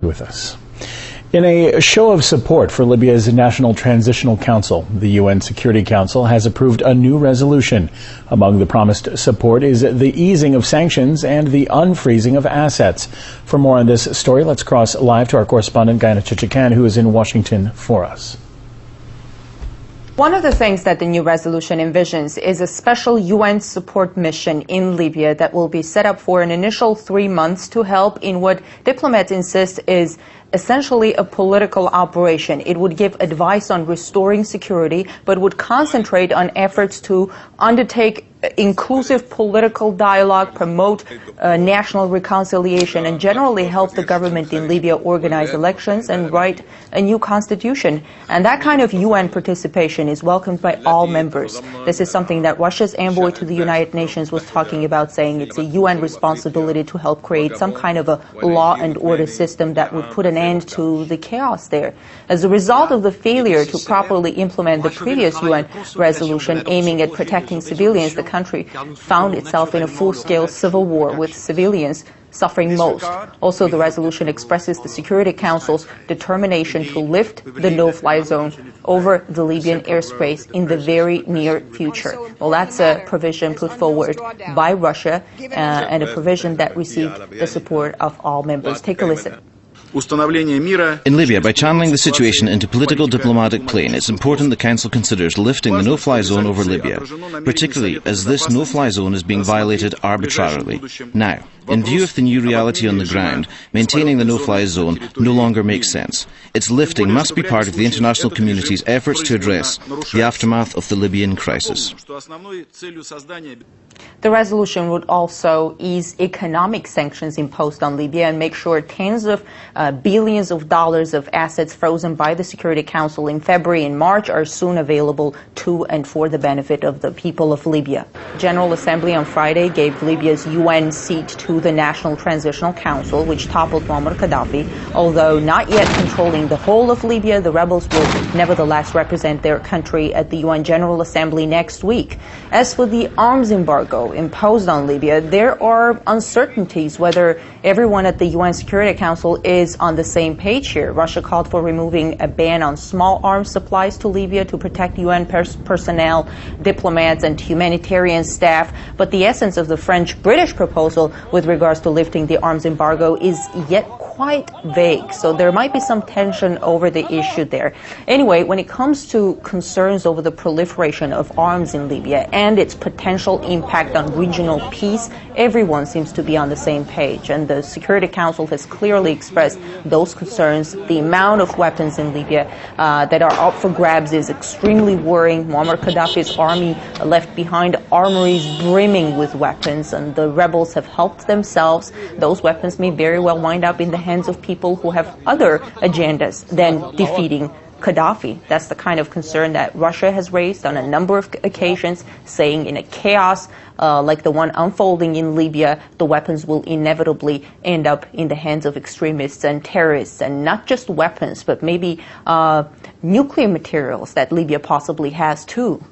With us. In a show of support for Libya's National Transitional Council, the UN Security Council has approved a new resolution. Among the promised support is the easing of sanctions and the unfreezing of assets. For more on this story, let's cross live to our correspondent, Gayana Chichikan, who is in Washington for us. One of the things that the new resolution envisions is a special UN support mission in Libya that will be set up for an initial 3 months to help in what diplomats insist is essentially a political operation. It would give advice on restoring security, but would concentrate on efforts to undertake inclusive political dialogue, promote national reconciliation, and generally help the government in Libya organize elections and write a new constitution. And that kind of UN participation is welcomed by all members. This is something that Russia's envoy to the United Nations was talking about, saying it's a UN responsibility to help create some kind of a law and order system that would put an end to the chaos there. As a result of the failure to properly implement the previous UN resolution aiming at protecting civilians, the country found itself in a full-scale civil war with civilians suffering most. Also, the resolution expresses the Security Council's determination to lift the no-fly zone over the Libyan airspace in the very near future. Well, that's a provision put forward by Russia and a provision that received the support of all members. Take a listen. In Libya, by channeling the situation into political diplomatic plane, it's important the Council considers lifting the no-fly zone over Libya, particularly as this no-fly zone is being violated arbitrarily. Now, in view of the new reality on the ground, maintaining the no-fly zone no longer makes sense. Its lifting must be part of the international community's efforts to address the aftermath of the Libyan crisis. The resolution would also ease economic sanctions imposed on Libya and make sure tens of billions of dollars of assets frozen by the Security Council in February and March are soon available to and for the benefit of the people of Libya. General Assembly on Friday gave Libya's UN seat to the National Transitional Council, which toppled Muammar Gaddafi. Although not yet controlling the whole of Libya, the rebels will nevertheless represent their country at the UN General Assembly next week. As for the arms embargo imposed on Libya, there are uncertainties whether everyone at the UN Security Council is on the same page here. Russia called for removing a ban on small arms supplies to Libya to protect UN personnel, diplomats, and humanitarian staff. But the essence of the French-British proposal with regards to lifting the arms embargo is yet quite vague, so there might be some tension over the issue there. Anyway, when it comes to concerns over the proliferation of arms in Libya and its potential impact on regional peace, everyone seems to be on the same page, and the Security Council has clearly expressed those concerns. The amount of weapons in Libya that are up for grabs is extremely worrying. Muammar Gaddafi's army left behind armories brimming with weapons, and the rebels have helped themselves. Those weapons may very well wind up in the hands of people who have other agendas than defeating Gaddafi. That's the kind of concern that Russia has raised on a number of occasions, saying in a chaos like the one unfolding in Libya, the weapons will inevitably end up in the hands of extremists and terrorists, and not just weapons, but maybe nuclear materials that Libya possibly has too.